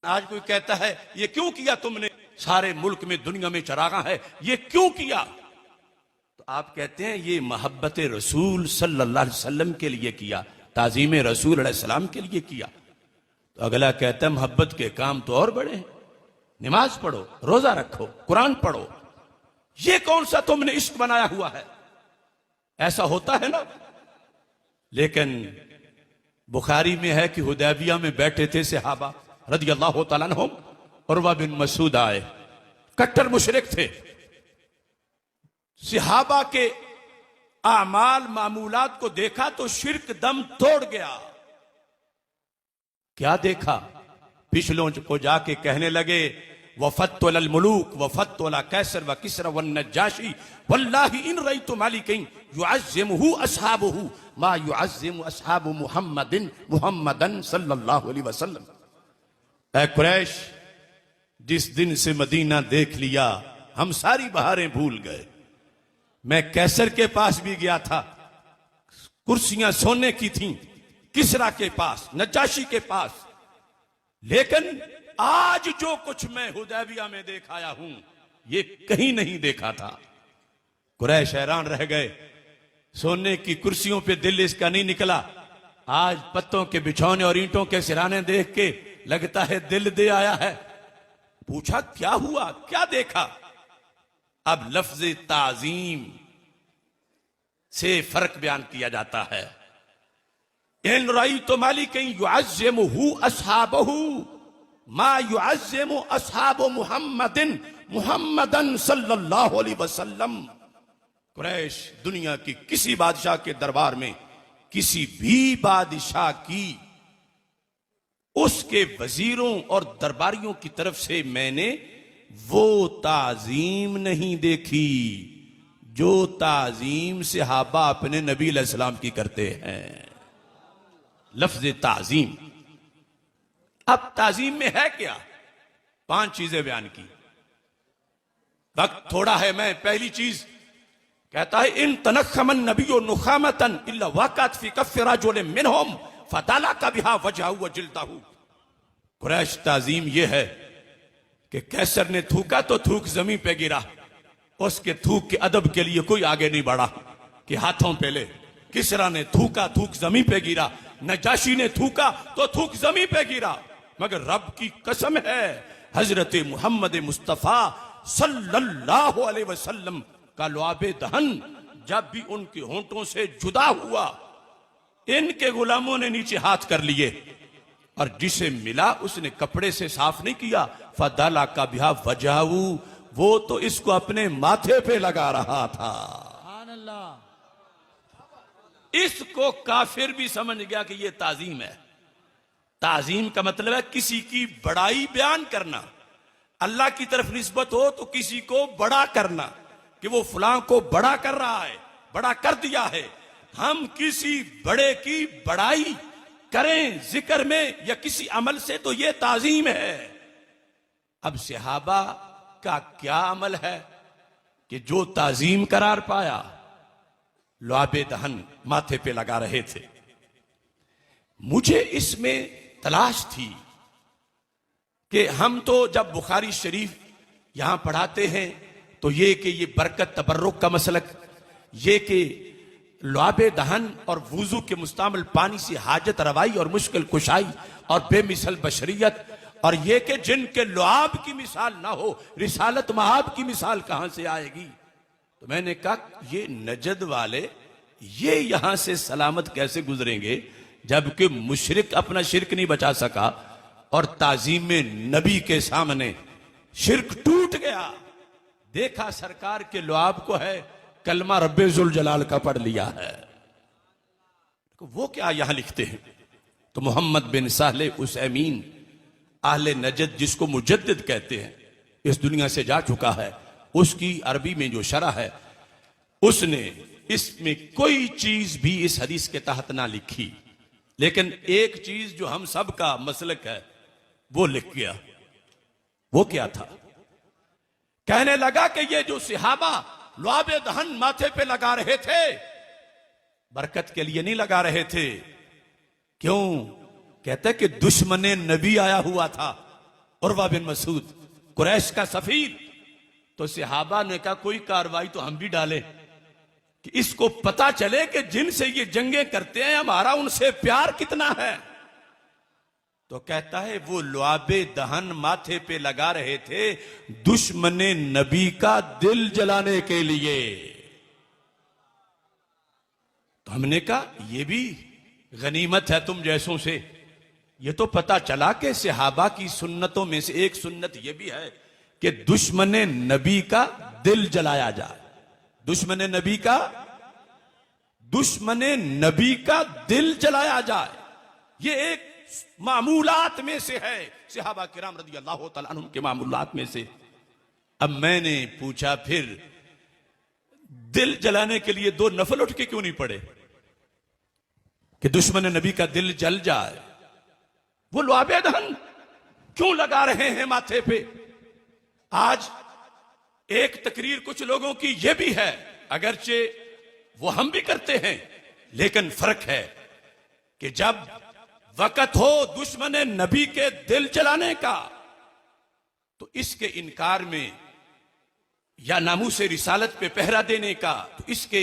आज कोई कहता है ये क्यों किया तुमने, सारे मुल्क में दुनिया में चरागा है, ये क्यों किया? तो आप कहते हैं ये मोहब्बत रसूल सल्लल्लाहु अलैहि वसल्लम के लिए किया, ताजीम रसूल अलैहि सलाम के लिए किया। तो अगला कहता है मोहब्बत के काम तो और बड़े हैं, नमाज पढ़ो, रोजा रखो, कुरान पढ़ो, ये कौन सा तुमने इश्क बनाया हुआ है? ऐसा होता है ना। लेकिन बुखारी में है कि हुदैबिया में बैठे थे सहाबा रदियल्लाहु तआला अन्हुम, उरवा बिन मसूद आए, कट्टर मुशरिक थे। सहाबा के आमाल मामूलात को देखा तो शिर्क दम तोड़ गया। क्या देखा? पिछलों को जाके कहने लगे वफत्तुल मुलूक वफत्तुल कैसर व किसरा व नज्जाशी वल्लाहि इन रईतु मालिकिन युअज़्ज़िमुहु अस्हाबुहु मा युअज़्ज़िमु अस्हाबु मुहम्मदन सल्लल्लाहु अलैहि वसल्लम। ऐ कुरैश, जिस दिन से मदीना देख लिया हम सारी बहारें भूल गए। मैं कैसर के पास भी गया था, कुर्सियां सोने की थीं, किसरा के पास, नज्जाशी के पास, लेकिन आज जो कुछ मैं हुदैबिया में देख आया हूं ये कहीं नहीं देखा था। कुरैश हैरान रह गए, सोने की कुर्सियों पे दिल इसका नहीं निकला, आज पत्तों के बिछौने और ईंटों के सिराने देख के लगता है दिल दे आया है। पूछा क्या हुआ, क्या देखा? अब लफ्ज ताजीम से फर्क बयान किया जाता है। इन रईतु मालिकिन युअज़्ज़िमुहु अस्हाबहु मा युअज़्ज़िमु अस्हाबु मुहम्मदन सल्लल्लाहु अलैहि वसल्लम। कुरैश दुनिया की किसी बादशाह के दरबार में किसी भी बादशाह की उसके वजीरों और दरबारियों की तरफ से मैंने वो ताजीम नहीं देखी जो ताजीम सहाबा अपने नबी अलैहि सलाम की करते हैं। लफ्ज ताजीम। अब ताजीम में है क्या? 5 चीजें बयान की, वक्त थोड़ा है। मैं पहली चीज कहता है इन तनखमन नबियो नुखामतन इल्ला वक़अत फी कफ़्फ़ि रजुलिन मिनहुम फतला का बिहा वजहहु व जिल्दहु। कुरैश ताजीम यह है कि कैसर ने थूका तो थूक जमीन पे गिरा, उसके थूक के अदब के लिए कोई आगे नहीं बढ़ा कि हाथों पे ले। किसरा ने थूका, थूक जमीन पे गिरा, नजाशी ने थूका तो थूक जमीन पे गिरा। मगर रब की कसम है हजरत मोहम्मद मुस्तफा सल्लल्लाहु अलैहि वसल्लम का लुआबे दहन जब भी उनके होंठों से जुदा हुआ, इनके गुलामों ने नीचे हाथ कर लिए और जिसे मिला उसने कपड़े से साफ नहीं किया। फदाला का बिहा वजहू, वो तो इसको अपने माथे पे लगा रहा था। इसको काफिर भी समझ गया कि ये ताजीम है। ताजीम का मतलब है किसी की बड़ाई बयान करना। अल्लाह की तरफ निस्बत हो तो किसी को बड़ा करना कि वो फलां को बड़ा कर रहा है, बड़ा कर दिया है। हम किसी बड़े की बड़ाई करें जिक्र में या किसी अमल से तो ये ताजीम है। अब सहाबा का क्या अमल है कि जो ताजीम करार पाया, लुआबे दहन माथे पे लगा रहे थे। मुझे इसमें तलाश थी कि हम तो जब बुखारी शरीफ यहां पढ़ाते हैं तो ये कि ये बरकत तबर्रुक का मसलक, ये कि लुआबे दहन और वुजू के मुस्तामिल पानी से हाजत रवाई और मुश्किल कुशाई और बेमिसल बशरियत, और ये कि जिनके लुआब की मिसाल ना हो रिसालत महाब की मिसाल कहां से आएगी। तो मैंने कहा ये नजद वाले ये यहां से सलामत कैसे गुजरेंगे जबकि मुशरिक अपना शिरक नहीं बचा सका और ताजीम में नबी के सामने शिरक टूट गया। देखा सरकार के लुआब को है, कलमा रब्बे जुल जलाल का पढ़ लिया है। वो क्या यहां लिखते हैं? तो मोहम्मद बिन साले उसैमीन आहले नजद, जिसको मुजद्दिद कहते हैं, इस दुनिया से जा चुका है, उसकी अरबी में जो शरह है उसने इसमें कोई चीज भी इस हदीस के तहत ना लिखी, लेकिन एक चीज जो हम सब का मसलक है वो लिख गया। वो क्या था? कहने लगा कि ये जो सहाबा लुआबे दहन माथे पे लगा रहे थे बरकत के लिए नहीं लगा रहे थे। क्यों? कहते कि दुश्मने नबी आया हुआ था उर्वा बिन मसूद कुरैश का सफीर। तो सहाबा ने कहा कोई कार्रवाई तो हम भी डालें कि इसको पता चले कि जिनसे ये जंगें करते हैं हमारा उनसे प्यार कितना है। तो कहता है वो लुआबे दहन माथे पे लगा रहे थे दुश्मने नबी का दिल जलाने के लिए। तो हमने कहा ये भी गनीमत है तुम जैसों से। ये तो पता चला कि सहाबा की सुन्नतों में से एक सुन्नत ये भी है कि दुश्मने नबी का दिल जलाया जाए। दुश्मने नबी का दिल जलाया जाए, ये एक मामूलात में से है, सहाबा किराम रज़ी अल्लाह तआला अन्हुम के मामूलात में से। अब मैंने पूछा फिर दिल जलाने के लिए दो नफल उठ के क्यों नहीं पड़े कि दुश्मन नबी का दिल जल जाए? वो लुआबे दहन क्यों लगा रहे हैं माथे पे? आज एक तकरीर कुछ लोगों की यह भी है, अगरचे वो हम भी करते हैं, लेकिन फर्क है कि जब वक़्त हो दुश्मन नबी के दिल जलाने का तो इसके इनकार में या नामूस रिसालत पे पहरा देने का, तो इसके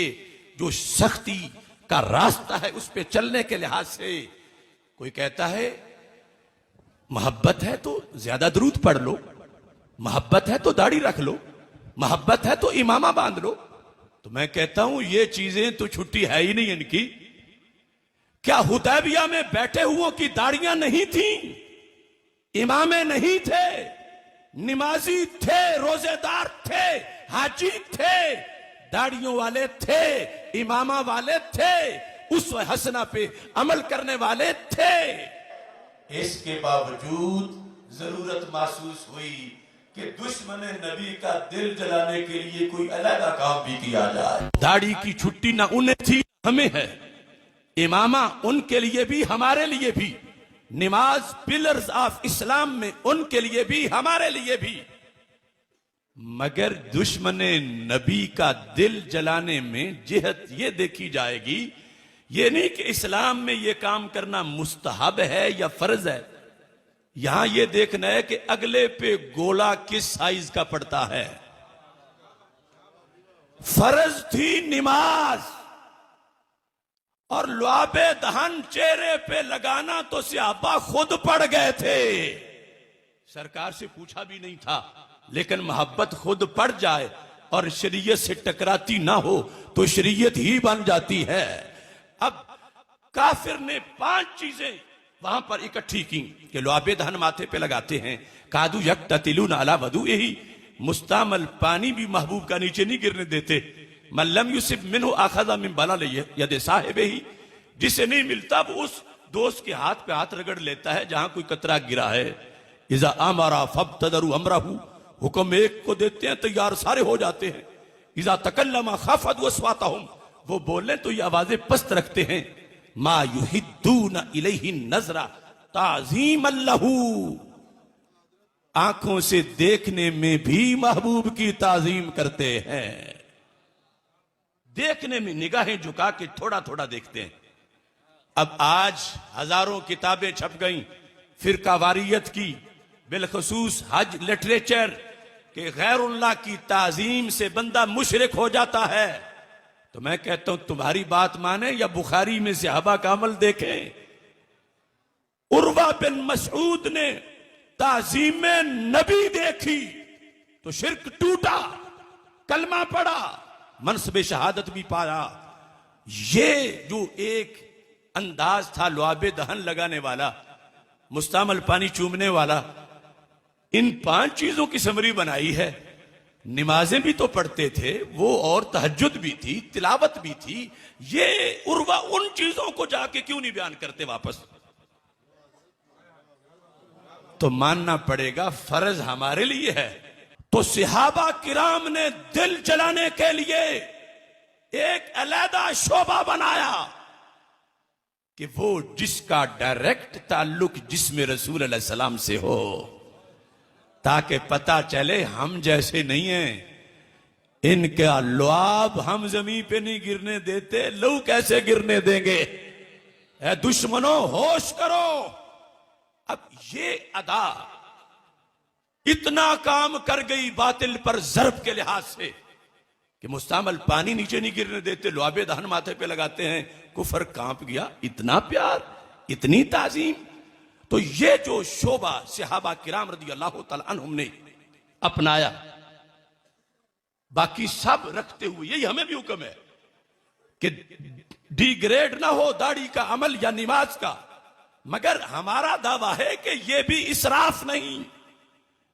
जो सख्ती का रास्ता है उस पे चलने के लिहाज से कोई कहता है मोहब्बत है तो ज्यादा दरूद पढ़ लो, मोहब्बत है तो दाढ़ी रख लो, मोहब्बत है तो इमामा बांध लो। तो मैं कहता हूं ये चीजें तो छुट्टी है ही नहीं इनकी। क्या हुदैबिया में बैठे हुओं की दाढ़ियां नहीं थी, इमामे नहीं थे, नमाजी थे, रोजेदार थे, हाजी थे, दाढ़ियों वाले थे, इमामा वाले थे, उस हसना पे अमल करने वाले थे। इसके बावजूद जरूरत महसूस हुई कि दुश्मन नबी का दिल जलाने के लिए कोई अलग काम भी किया जाए। दाढ़ी की छुट्टी ना उन्हें थी हमें है, इमामा उनके लिए भी हमारे लिए भी, नमाज पिलर्स ऑफ इस्लाम में उनके लिए भी हमारे लिए भी। मगर दुश्मन नबी का दिल जलाने में जिहत ये देखी जाएगी, ये नहीं कि इस्लाम में ये काम करना मुस्तहब है या फर्ज है। यहां ये देखना है कि अगले पे गोला किस साइज का पड़ता है। फर्ज थी नमाज और लुआबे दहन चेहरे पे लगाना तो सहाबा खुद पड़ गए थे, सरकार से पूछा भी नहीं था। लेकिन मोहब्बत खुद पड़ जाए और शरीयत से टकराती ना हो तो शरीयत ही बन जाती है। अब काफिर ने 5 चीजें वहां पर इकट्ठी की कि लुआबे दहन माथे पे लगाते हैं, कादू यक्ततिलून अला वदू, यही मुस्तामल पानी भी महबूब का नीचे नहीं गिरने देते। मल्लम यूसिफ मिन्हु आखज़ा मिन बला यदे साहिबे ही, जिसे नहीं मिलता वो उस दोस्त के हाथ पे हाथ रगड़ लेता है जहां कोई कतरा गिरा है। इज़ा अमरा फब्तदरू अमरहू, हुक्म एक को देते हैं तैयार सारे हो जाते हैं। इज़ा तकल्लमा खफद वस्वातहुम, वो बोले तो ये आवाजें पस्त रखते हैं। मा युहिद्दून इलैहि नजरा ताज़ीमन लहू, आंखों से देखने में भी महबूब की ताजीम करते हैं, देखने में निगाहें झुका के थोड़ा थोड़ा देखते हैं। अब आज हजारों किताबें छप गई फिरकावारियत की, बिलखसूस हज लिटरेचर के गैरुल्लाह की ताजीम से बंदा मुशरिक हो जाता है। तो मैं कहता हूं तुम्हारी बात माने या बुखारी में सहाबा का अमल देखें। उर्वा बिन मसऊद ने ताजीम नबी देखी तो शिर्क टूटा, कलमा पड़ा, मनसब शहादत भी पाया। ये जो एक अंदाज था लुआबे दहन लगाने वाला, मुस्तामल पानी चूमने वाला, इन 5 चीजों की समरी बनाई है। नमाजें भी तो पढ़ते थे वो, और तहज्जुद भी थी, तिलावत भी थी। ये उर्वा उन चीजों को जाके क्यों नहीं बयान करते वापस? तो मानना पड़ेगा फर्ज हमारे लिए है। तो सहाबा किराम ने दिल जलाने के लिए एक अलहदा शोबा बनाया कि वो जिसका डायरेक्ट ताल्लुक जिस्म रसूल अलैहि सलाम से हो, ताकि पता चले हम जैसे नहीं हैं, इनका लुआब हम जमीन पे नहीं गिरने देते, लहू कैसे गिरने देंगे? ए दुश्मनों होश करो। अब ये अदा इतना काम कर गई बातिल पर ज़र्ब के लिहाज से कि मुस्तमल पानी नीचे नहीं गिरने देते, लुआबे दहन माथे पे लगाते हैं, कुफर कांप गया। इतना प्यार, इतनी ताजीम। तो ये जो शोबा सहाबा किराम रज़ी अल्लाह तआला अन्हुम ने अपनाया, बाकी सब रखते हुए, यही हमें भी हुक्म है कि डिग्रेड ना हो दाढ़ी का अमल या नमाज का। मगर हमारा दावा है कि यह भी इसराफ नहीं,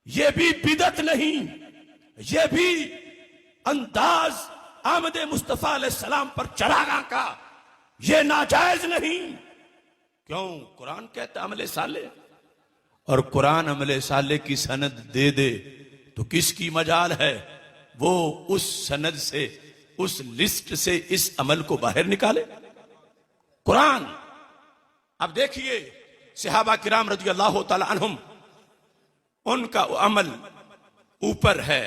यह भी बिदत नहीं, यह भी अंदाज आमद मुस्तफा अलैहिस्सलाम पर चढ़ागा का यह नाजायज नहीं। क्यों? कुरान कहता अमले साले, और कुरान अमले साले की सनद दे दे तो किसकी मजाल है वो उस सनद से, उस लिस्ट से इस अमल को बाहर निकाले? कुरान। अब देखिए सहाबा किराम रज़ी अल्लाह तआला अन्हुम, उनका अमल ऊपर है।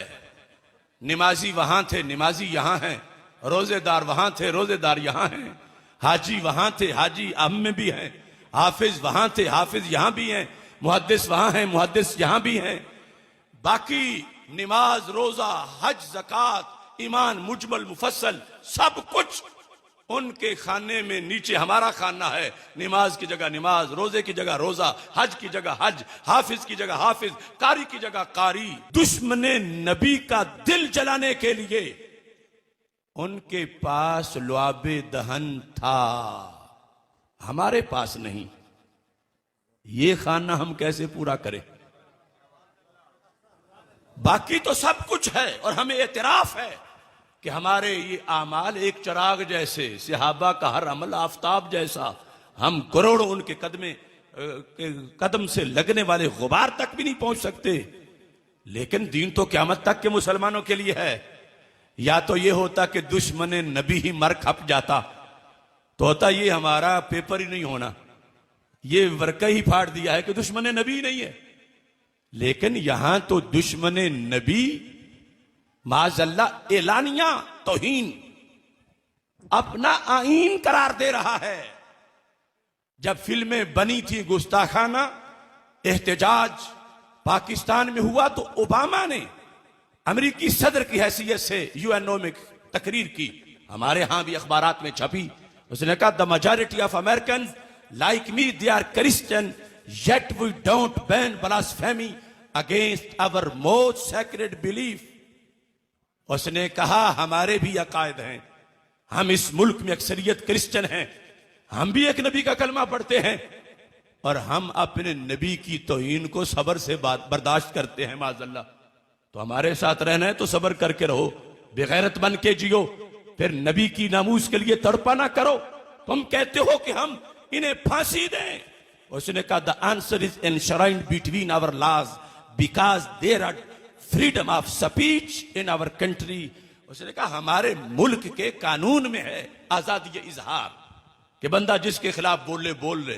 नमाजी वहां थे, नमाजी यहां हैं। रोजेदार वहां थे, रोजेदार यहां हैं। हाजी वहां थे, हाजी अब में भी हैं। हाफिज वहां थे, हाफिज यहां भी हैं। मुहद्दिस वहां हैं, मुहद्दिस यहां भी हैं। बाकी नमाज, रोजा, हज, ज़कात, ईमान, मुजमल, मुफस्सल, सब कुछ उनके खाने में नीचे हमारा खाना है। नमाज की जगह नमाज, रोजे की जगह रोजा, हज की जगह हज, हाफिज की जगह हाफिज, कारी की जगह कारी। दुश्मने नबी का दिल जलाने के लिए उनके पास लुआबे दहन था, हमारे पास नहीं। ये खाना हम कैसे पूरा करें? बाकी तो सब कुछ है और हमें एतराफ है कि हमारे ये आमाल एक चिराग जैसे, सहाबा का हर अमल आफताब जैसा। हम करोड़ों उनके कदम से लगने वाले गुबार तक भी नहीं पहुंच सकते। लेकिन दीन तो क़यामत तक के मुसलमानों के लिए है। या तो ये होता कि दुश्मन नबी ही मर खप जाता, तो होता ये हमारा पेपर ही नहीं होना, ये वर्क ही फाड़ दिया है कि दुश्मन नबी नहीं है। लेकिन यहां तो दुश्मन नबी माजल्ला एलानिया तौहीन अपना आईन करार दे रहा है। जब फिल्में बनी थी गुस्ताखाना, एहतजाज पाकिस्तान में हुआ तो ओबामा ने अमेरिकी सदर की हैसियत से यूएनओ में तकरीर की, हमारे यहां भी अखबारात में छपी। उसने कहा the majority of American like me they are Christian yet we don't ban blasphemy against our most sacred belief. उसने कहा हमारे भी अकायद हैं, हम इस मुल्क में अक्सरियत क्रिश्चियन हैं, हम भी एक नबी का कलमा पढ़ते हैं और हम अपने नबी की तौहीन को सब्र से बर्दाश्त करते हैं माज़अल्लाह। तो हमारे साथ रहना है तो सब्र करके रहो, बेगैरत बन के जियो, फिर नबी की नामूस के लिए तड़पा ना करो। तुम कहते हो कि हम इन्हें फांसी दें। उसने कहा the answer is enshrined between our laws because there are freedom of speech in our country. उसने कहा हमारे मुल्क के कानून में है आजादी इजहार, कि बंदा जिसके खिलाफ बोल ले।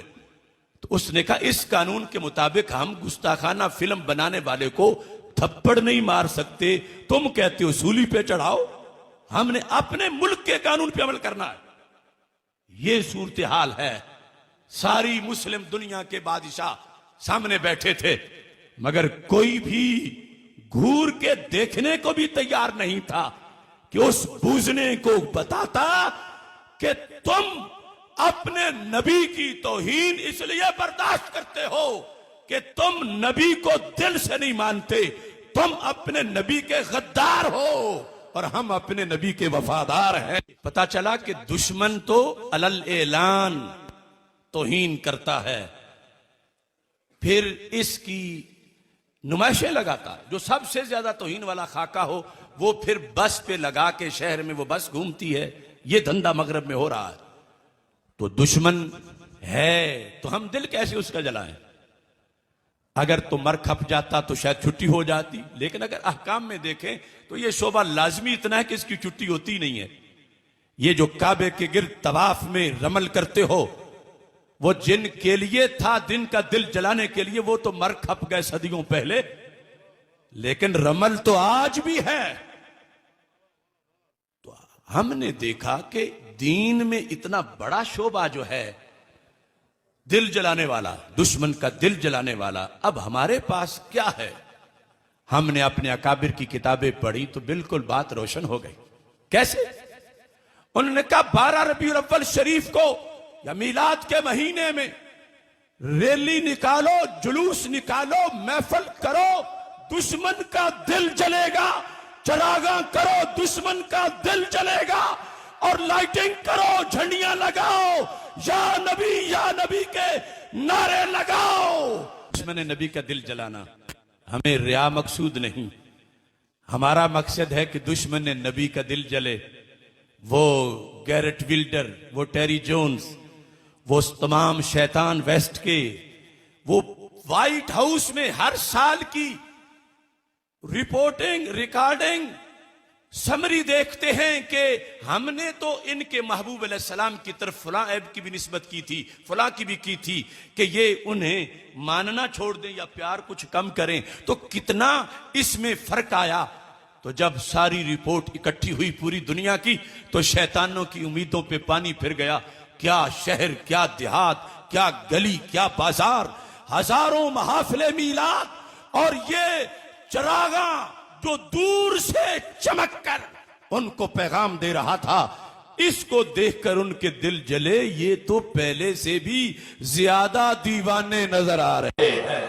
तो उसने कहा इस कानून के मुताबिक हम गुस्ताखाना फिल्म बनाने वाले को थप्पड़ नहीं मार सकते। तुम कहते हो सूली पे चढ़ाओ, हमने अपने मुल्क के कानून पे अमल करना है। ये सूरत हाल है। सारी मुस्लिम दुनिया के बादशाह सामने बैठे थे, मगर कोई भी घूर के देखने को भी तैयार नहीं था कि उस बूझने को बताता कि तुम अपने नबी की तौहीन इसलिए बर्दाश्त करते हो कि तुम नबी को दिल से नहीं मानते, तुम अपने नबी के गद्दार हो और हम अपने नबी के वफादार हैं। पता चला कि दुश्मन तो अलल ऐलान तौहीन करता है, फिर इसकी नुमाइशें लगाता। जो सबसे ज्यादा तौहीन वाला खाका हो वो फिर बस पे लगा के शहर में वो बस घूमती है। ये धंधा मगरब में हो रहा है। तो दुश्मन है तो हम दिल कैसे उसका जलाएं? अगर तो मर खप जाता तो शायद छुट्टी हो जाती, लेकिन अगर अहकाम में देखें तो ये शोभा लाजमी इतना है कि इसकी छुट्टी होती नहीं है। ये जो काबे के गिर्द तवाफ में रमल करते हो, वो जिन के लिए था दिन का दिल जलाने के लिए, वो तो मर खप गए सदियों पहले, लेकिन रमल तो आज भी है। तो हमने देखा कि दीन में इतना बड़ा शोभा जो है दिल जलाने वाला, दुश्मन का दिल जलाने वाला, अब हमारे पास क्या है? हमने अपने अकाबिर की किताबें पढ़ी तो बिल्कुल बात रोशन हो गई। कैसे? उन्होंने कहा 12 रबीउल अव्वल शरीफ को या मीलाद के महीने में रैली निकालो, जुलूस निकालो, महफिल करो, दुश्मन का दिल जलेगा, चरागा करो, दुश्मन का दिल जलेगा, और लाइटिंग करो, झंडियां लगाओ, या नबी के नारे लगाओ। दुश्मन नबी का दिल जलाना हमें रिया मकसूद नहीं, हमारा मकसद है कि दुश्मन नबी का दिल जले। वो गैरेट विल्डर, वो टेरी जोन्स, वो तमाम शैतान वेस्ट के, वो व्हाइट हाउस में हर साल की रिपोर्टिंग, रिकॉर्डिंग, समरी देखते हैं कि हमने तो इनके महबूब अलैहिस्सलाम की तरफ फलां ऐब की भी निस्बत की थी, फलां की भी की थी, कि ये उन्हें मानना छोड़ दें या प्यार कुछ कम करें, तो कितना इसमें फर्क आया। तो जब सारी रिपोर्ट इकट्ठी हुई पूरी दुनिया की, तो शैतानों की उम्मीदों पे पानी फिर गया। क्या शहर, क्या देहात, क्या गली, क्या बाजार, हजारों महफिले मीलाद, और ये चरागा जो दूर से चमककर उनको पैगाम दे रहा था, इसको देखकर उनके दिल जले। ये तो पहले से भी ज्यादा दीवाने नजर आ रहे हैं।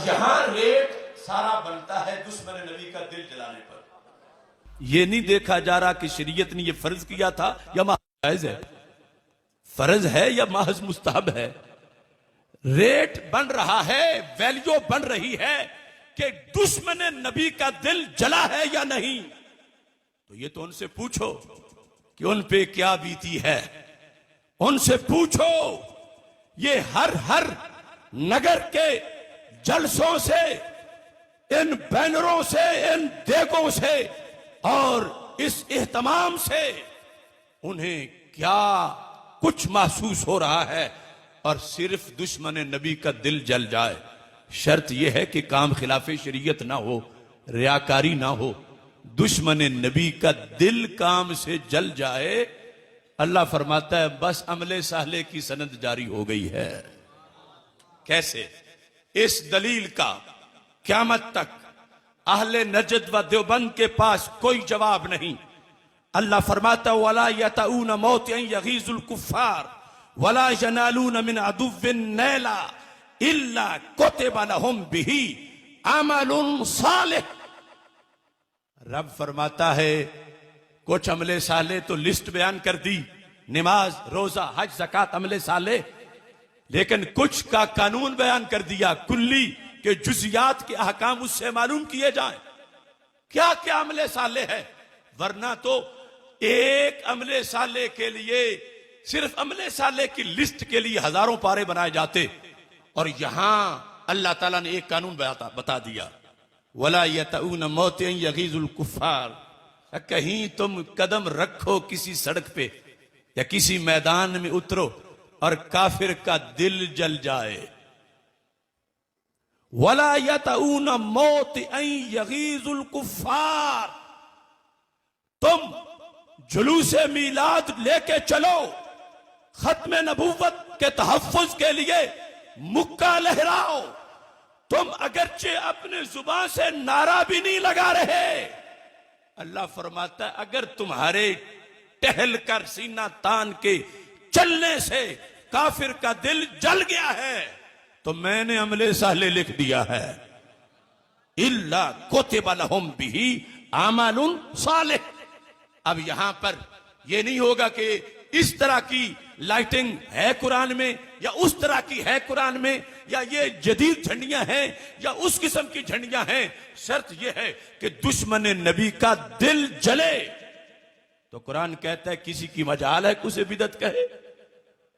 यहां रेट सारा बनता है दुश्मन नबी का दिल जलाने पर। यह नहीं देखा जा रहा कि शरीयत ने यह फर्ज किया था या महज है, फर्ज है या महज मुस्तहब है। रेट बन रहा है, वैल्यू बन रही है कि दुश्मन नबी का दिल जला है या नहीं। तो ये तो उनसे पूछो कि उन पे क्या बीती है, उनसे पूछो। ये हर नगर के जलसों से, इन बैनरों से, इन देगों से और इस एहतमाम से उन्हें क्या कुछ महसूस हो रहा है। और सिर्फ दुश्मन नबी का दिल जल जाए, शर्त यह है कि काम खिलाफ शरीयत ना हो, रियाकारी ना हो। दुश्मन नबी का दिल काम से जल जाए, अल्लाह फरमाता है बस अमले साहले की सनद जारी हो गई है। कैसे? इस दलील का क़यामत तक अहले नजद व देवबंद के पास कोई जवाब नहीं। अल्लाह फरमाता वला यतऊन मौतिन यगीजुल कुफ्फार वला यनालून मिन अदुव्विन नैला इल्ला कुतिबा लहुम बिही अमलुन सालिह। रब फरमाता है कुछ अमले साले तो लिस्ट बयान कर दी, नमाज, रोजा, हज, ज़कात अमले साले, लेकिन कुछ का कानून बयान कर दिया कुल्ली के जुजियात के अहकाम उससे मालूम किए जाएं। क्या क्या अमले साले है, वरना तो एक अमले साले के लिए, सिर्फ अमले साले की लिस्ट के लिए हजारों पारे बनाए जाते। और यहां अल्लाह ताला ने एक कानून बता दिया, वला यतऊन मौतिन यगीजुल कुफ्फार। कहीं तुम कदम रखो किसी सड़क पे या किसी मैदान में उतरो और काफिर का दिल जल जाए, वला यतऊन मौतिन यगीजुल कुफ्फार। तुम जुलूसे मीलाद लेके चलो, खत्म नबूवत के तहफ्फुज के लिए मुक्का लहराओ। तुम अगरचे अपने जुबान से नारा भी नहीं लगा रहे, अल्लाह फरमाता है अगर तुम्हारे टहल कर सीना तान के चलने से काफिर का दिल जल गया है तो मैंने अमले साले लिख दिया है, इल्ला कुतिबा लहुम बिही अमलुन सालिह। अब यहां पर यह नहीं होगा कि इस तरह की लाइटिंग है कुरान में या उस तरह की है कुरान में, या ये जदीद झंडियां हैं या उस किस्म की झंडियां हैं। शर्त यह है कि दुश्मन नबी का दिल जले। तो कुरान कहता है किसी की मजाल है उसे बिदत कहे,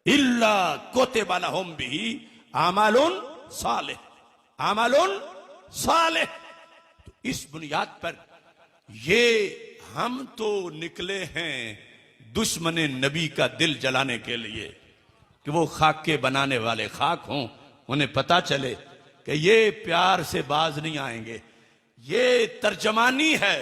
इल्ला कुतिबा लहुम बिही अमलुन सालिह, अमलुन सालिह। तो इस बुनियाद पर ये हम तो निकले हैं दुश्मन नबी का दिल जलाने के लिए कि वो खाक के बनाने वाले खाक हों, उन्हें पता चले कि ये प्यार से बाज नहीं आएंगे। ये तर्जमानी है